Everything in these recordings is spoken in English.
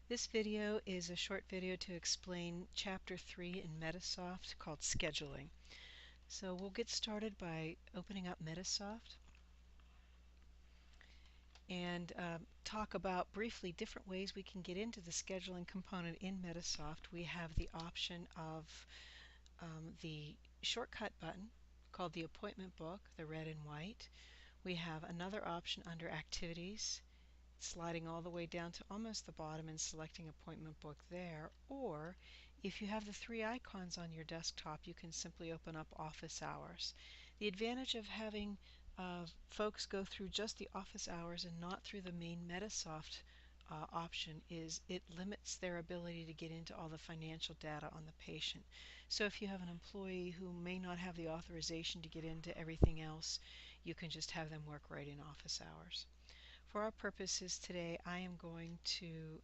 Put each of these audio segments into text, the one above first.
This video is a short video to explain Chapter 3 in Metasoft called Scheduling. So we'll get started by opening up Metasoft and talk about briefly different ways we can get into the scheduling component in Metasoft. We have the option of the shortcut button called the Appointment Book, the red and white. We have another option under Activities, sliding all the way down to almost the bottom and selecting Appointment Book there. Or if you have the three icons on your desktop, you can simply open up Office Hours. The advantage of having folks go through just the office hours and not through the main Metasoft option is it limits their ability to get into all the financial data on the patient. So if you have an employee who may not have the authorization to get into everything else, you can just have them work right in office hours. For our purposes today, I am going to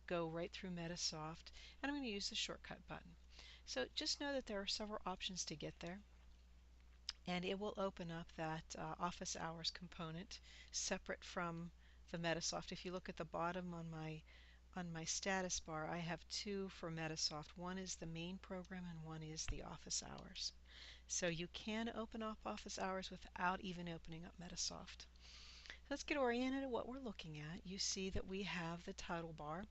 go right through Metasoft, and I'm going to use the shortcut button. So just know that there are several options to get there, and it will open up that office hours component separate from the Metasoft. If you look at the bottom on my status bar, I have two for Metasoft. One is the main program and one is the office hours. So you can open up office hours without even opening up Metasoft. Let's get oriented at what we're looking at. You see that we have the title bar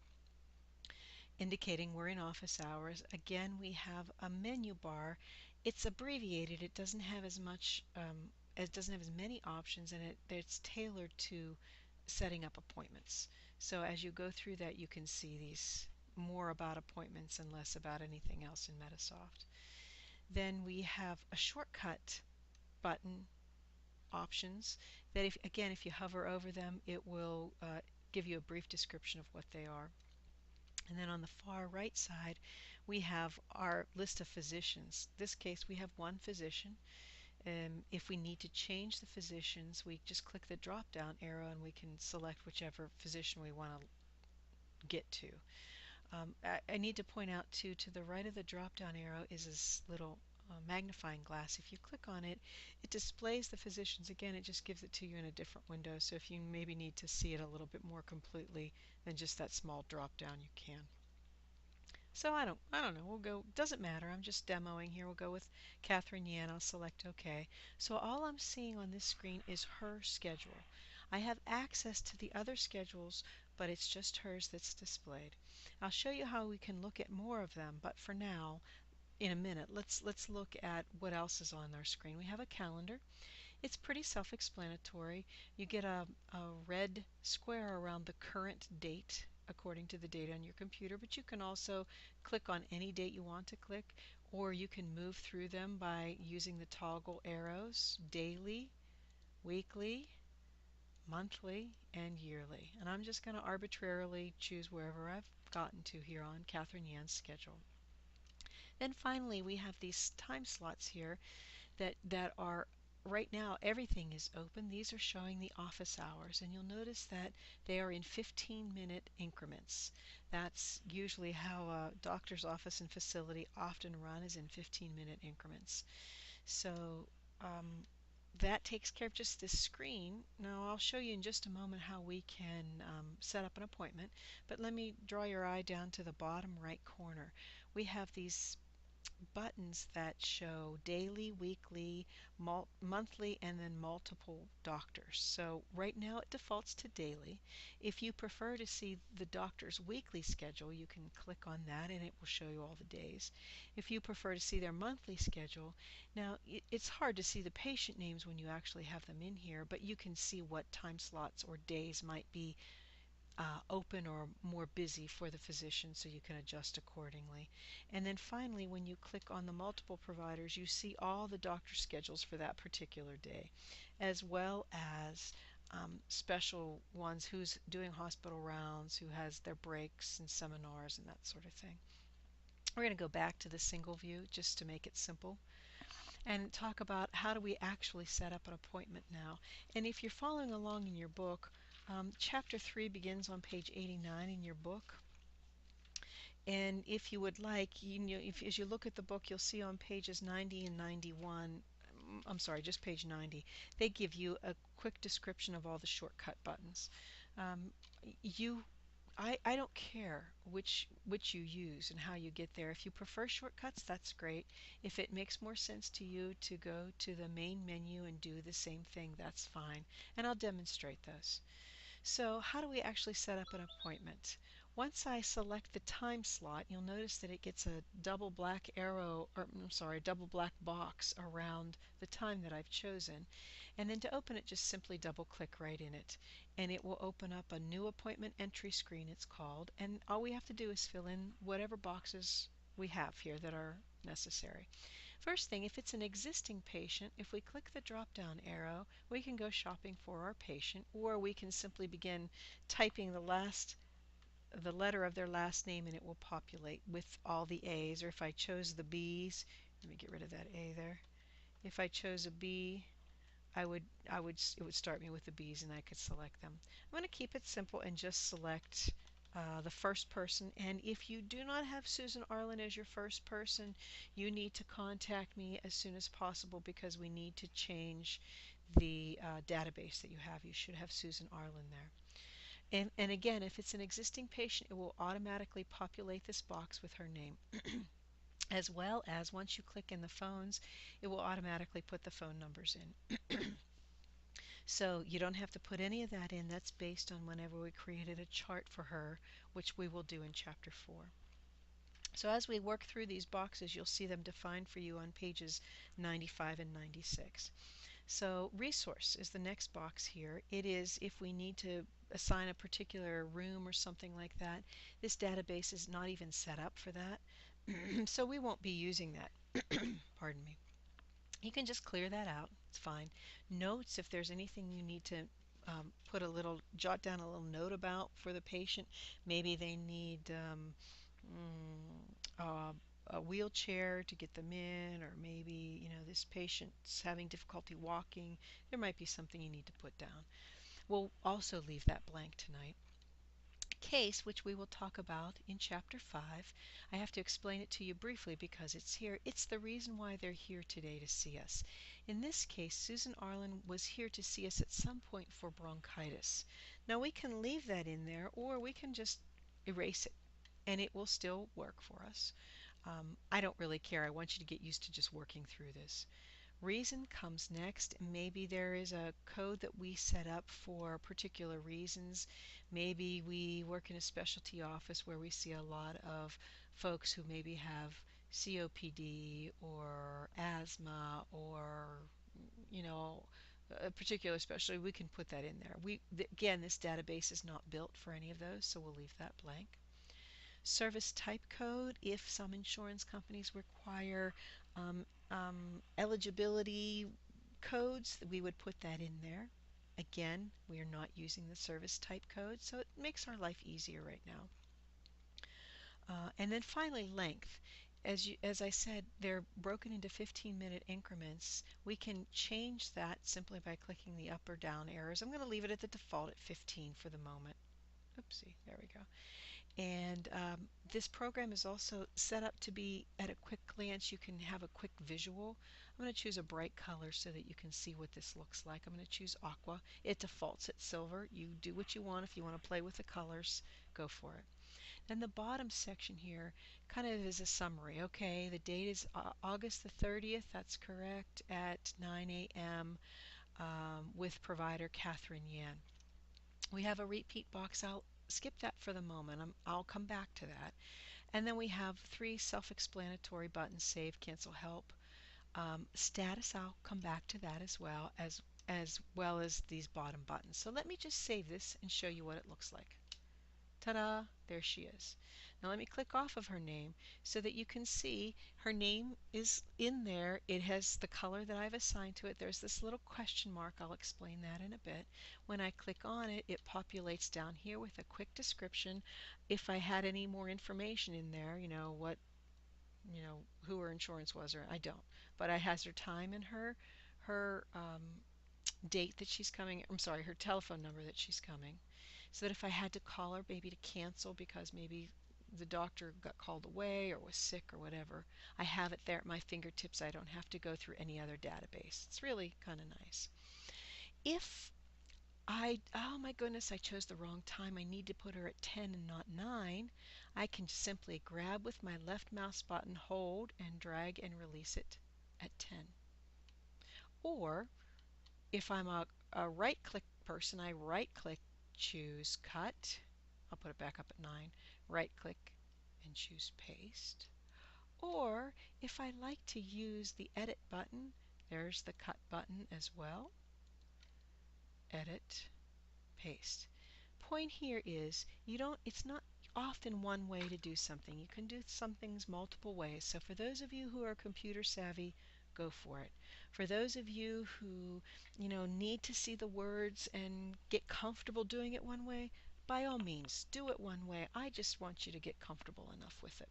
indicating we're in office hours. Again, we have a menu bar. It's abbreviated. It doesn't have as much, it doesn't have as many options, and it's tailored to setting up appointments. So as you go through that, you can see these more about appointments and less about anything else in Metasoft. Then we have a shortcut button options that if you hover over them, it will give you a brief description of what they are. And then on the far right side, we have our list of physicians. In this case, we have one physician. If we need to change the physicians, we just click the drop down arrow and we can select whichever physician we want to get to. I need to point out too, to the right of the drop down arrow is this little magnifying glass. If you click on it, it displays the physicians. Again, it just gives it to you in a different window, so if you maybe need to see it a little bit more completely than just that small drop down, you can. So I don't know, we'll go, doesn't matter, I'm just demoing here. We'll go with Catherine Yan. I'll select OK. So all I'm seeing on this screen is her schedule. I have access to the other schedules, but it's just hers that's displayed. I'll show you how we can look at more of them, but for now, in a minute, let's look at what else is on our screen. We have a calendar. It's pretty self-explanatory. You get a red square around the current date according to the date on your computer, but you can also click on any date you want to click, or you can move through them by using the toggle arrows: daily, weekly, monthly, and yearly. And I'm just going to arbitrarily choose wherever I've gotten to here on Catherine Yan's schedule. Then finally, we have these time slots here that are right now everything is open. These are showing the office hours, and you'll notice that they are in 15-minute increments. That's usually how a doctor's office and facility often run, is in 15-minute increments. So that takes care of just this screen. Now I'll show you in just a moment how we can set up an appointment, but let me draw your eye down to the bottom right corner. We have these buttons that show daily, weekly, monthly, and then multiple doctors. So right now it defaults to daily. If you prefer to see the doctor's weekly schedule, you can click on that and it will show you all the days. If you prefer to see their monthly schedule, now it's hard to see the patient names when you actually have them in here, but you can see what time slots or days might be open or more busy for the physician, so you can adjust accordingly. And then finally, when you click on the multiple providers, you see all the doctor schedules for that particular day, as well as special ones, who's doing hospital rounds, who has their breaks and seminars and that sort of thing. We're going to go back to the single view just to make it simple and talk about how do we actually set up an appointment now. And if you're following along in your book, Chapter 3 begins on page 89 in your book. And if you would like, as you look at the book, you'll see on pages 90 and 91, I'm sorry, just page 90, they give you a quick description of all the shortcut buttons. You I don't care which you use and how you get there. If you prefer shortcuts, that's great. If it makes more sense to you to go to the main menu and do the same thing, that's fine. And I'll demonstrate those. So how do we actually set up an appointment? Once I select the time slot, you'll notice that it gets a double black arrow, or I'm sorry, a double black box around the time that I've chosen. And then to open it, just simply double click right in it. And it will open up a new appointment entry screen, it's called. And all we have to do is fill in whatever boxes we have here that are necessary. First thing, if it's an existing patient, if we click the drop down arrow, we can go shopping for our patient, or we can simply begin typing the letter of their last name and it will populate with all the A's. Or if I chose the B's, let me get rid of that A there. If I chose a B, it would start me with the B's and I could select them. I'm going to keep it simple and just select the first person. And if you do not have Susan Arlen as your first person, you need to contact me as soon as possible because we need to change the database that you have. You should have Susan Arlen there. And again, if it's an existing patient, it will automatically populate this box with her name. As well as once you click in the phones, it will automatically put the phone numbers in. So you don't have to put any of that in. That's based on whenever we created a chart for her, which we will do in Chapter 4. So as we work through these boxes, you'll see them defined for you on pages 95 and 96. So resource is the next box here. It is if we need to assign a particular room or something like that. This database is not even set up for that. So we won't be using that. Pardon me. You can just clear that out. It's fine. Notes, if there's anything you need to jot down a little note about for the patient. Maybe they need a wheelchair to get them in, or maybe, this patient's having difficulty walking. There might be something you need to put down. We'll also leave that blank tonight. Case, which we will talk about in Chapter 5. I have to explain it to you briefly because it's here. It's the reason why they're here today to see us. In this case, Susan Arlen was here to see us at some point for bronchitis. Now we can leave that in there or we can just erase it and it will still work for us. I don't really care. I want you to get used to just working through this. Reason comes next. Maybe there is a code that we set up for particular reasons. Maybe we work in a specialty office where we see a lot of folks who maybe have COPD or asthma or, a particular specialty. We can put that in there. Again, this database is not built for any of those, so we'll leave that blank. Service type code, if some insurance companies require eligibility codes, we would put that in there. Again, we are not using the service type code, so it makes our life easier right now. And then finally, length. As I said, they're broken into 15-minute increments. We can change that simply by clicking the up or down arrows. I'm going to leave it at the default at 15 for the moment. Oopsie, there we go. And this program is also set up to be at a quick glance. You can have a quick visual. I'm going to choose a bright color so that you can see what this looks like. I'm going to choose aqua. It defaults at silver. You do what you want. If you want to play with the colors, go for it. Then the bottom section here kind of is a summary. Okay, the date is August the 30th. That's correct, at 9 a.m. With provider Catherine Yan. We have a repeat box. I'll skip that for the moment. I'll come back to that. And then we have 3 self-explanatory buttons: save, cancel, help. Status, I'll come back to that as well as these bottom buttons. So let me just save this and show you what it looks like. Ta-da! There she is. Now let me click off of her name so that you can see her name is in there. It has the color that I've assigned to it. There's this little question mark. I'll explain that in a bit. When I click on it, it populates down here with a quick description. If I had any more information in there, who her insurance was, or I don't. But it has her time and her date that she's coming. I'm sorry, her telephone number that she's coming, so that if I had to call her maybe to cancel because maybe the doctor got called away or was sick or whatever, I have it there at my fingertips. I don't have to go through any other database. It's really kind of nice. If oh my goodness, I chose the wrong time. I need to put her at 10 and not 9. I can simply grab with my left mouse button, hold, and drag and release it at 10. Or if I'm a right click person, I right click, choose cut. I'll put it back up at 9. Right click and choose paste. Or if I like to use the edit button, there's the cut button as well. Edit, paste. Point here is it's not often one way to do something. You can do some things multiple ways. So for those of you who are computer savvy, go for it. For those of you who, need to see the words and get comfortable doing it one way, by all means, do it one way. I just want you to get comfortable enough with it.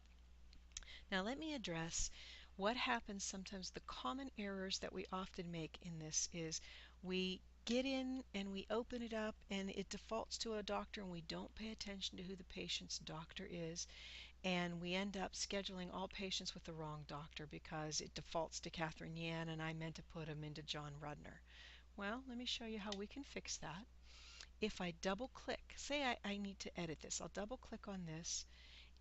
Now let me address what happens sometimes. The common errors that we often make in this is we get in and we open it up and it defaults to a doctor and we don't pay attention to who the patient's doctor is, and we end up scheduling all patients with the wrong doctor because it defaults to Catherine Yan and I meant to put him into John Rudner. Well, let me show you how we can fix that. If I double click, say I need to edit this, I'll double click on this.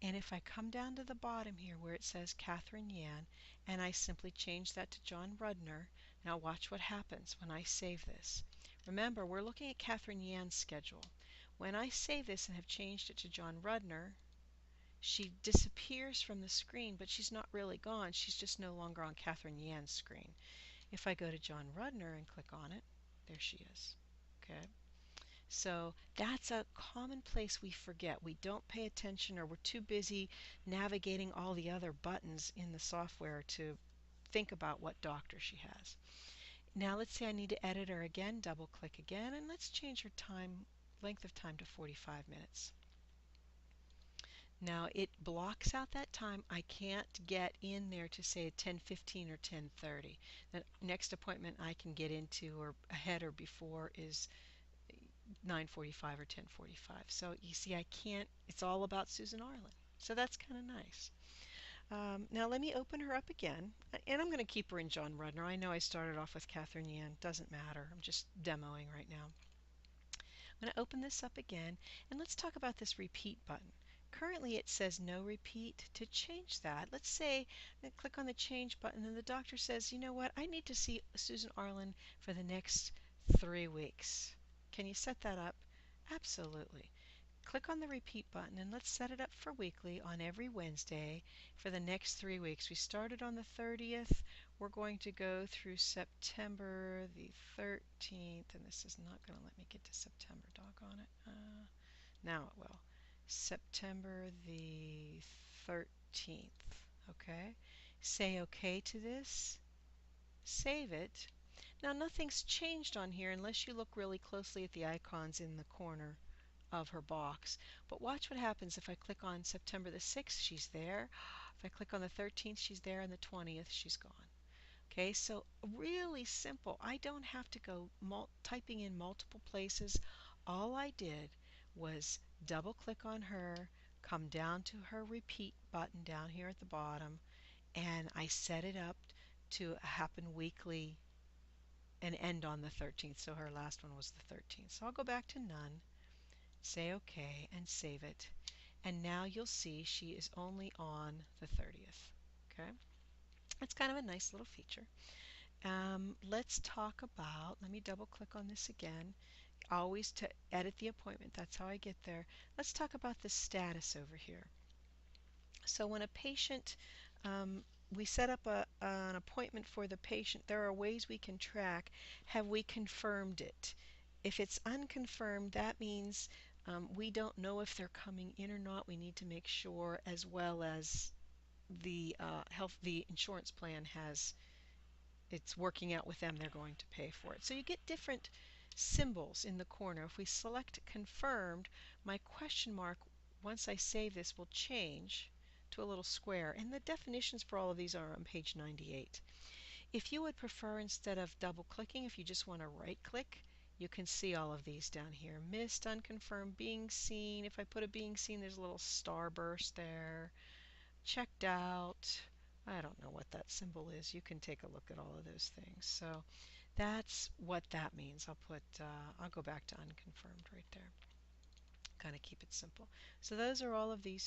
And if I come down to the bottom here where it says Catherine Yan, and I simply change that to John Rudner, now watch what happens when I save this. Remember, we're looking at Catherine Yan's schedule. When I save this and have changed it to John Rudner, she disappears from the screen, but she's not really gone. She's just no longer on Catherine Yan's screen. If I go to John Rudner and click on it, there she is. Okay. So that's a common place we forget. We don't pay attention or we're too busy navigating all the other buttons in the software to think about what doctor she has. Now let's say I need to edit her again, double click again, and let's change her length of time to 45 minutes. Now it blocks out that time. I can't get in there to say 10:15 or 10:30. The next appointment I can get into or ahead or before is 9:45 or 10:45. So you see, I can't, it's all about Susan Arlen. So that's kind of nice. Now let me open her up again, and I'm going to keep her in John Rudner. I know I started off with Catherine Yan. Doesn't matter. I'm just demoing right now. I'm going to open this up again, and let's talk about this repeat button. Currently it says no repeat. To change that, let's say I click on the change button and the doctor says, you know what, I need to see Susan Arlen for the next 3 weeks. Can you set that up? Absolutely. Click on the repeat button and let's set it up for weekly on every Wednesday for the next 3 weeks. We started on the 30th. We're going to go through September the 13th, and this is not going to let me get to September, doggone it. Now it will. September the 13th. Okay. Say OK to this. Save it. Now nothing's changed on here unless you look really closely at the icons in the corner of her box. But watch what happens if I click on September the 6th, she's there. If I click on the 13th, she's there, and the 20th, she's gone. Okay, so really simple. I don't have to go typing in multiple places. All I did was double click on her, come down to her repeat button down here at the bottom, and I set it up to happen weekly and end on the 13th. So her last one was the 13th. So I'll go back to none, say OK, and save it. And now you'll see she is only on the 30th. Okay, that's kind of a nice little feature. Let's talk about, let me double click on this again, always to edit the appointment, that's how I get there. Let's talk about the status over here. So when a patient, we set up an appointment for the patient, there are ways we can track, have we confirmed it? If it's unconfirmed, that means we don't know if they're coming in or not. We need to make sure, as well as the the insurance plan it's working out with them, they're going to pay for it. So you get different symbols in the corner. If we select confirmed, my question mark, once I save this, will change to a little square. And the definitions for all of these are on page 98. If you would prefer, instead of double clicking, if you just want to right click, you can see all of these down here. Missed, unconfirmed, being seen. If I put a being seen, there's a little starburst there. Checked out. I don't know what that symbol is. You can take a look at all of those things. So That's what that means. I'll go back to unconfirmed right there. Kind of keep it simple. So those are all of these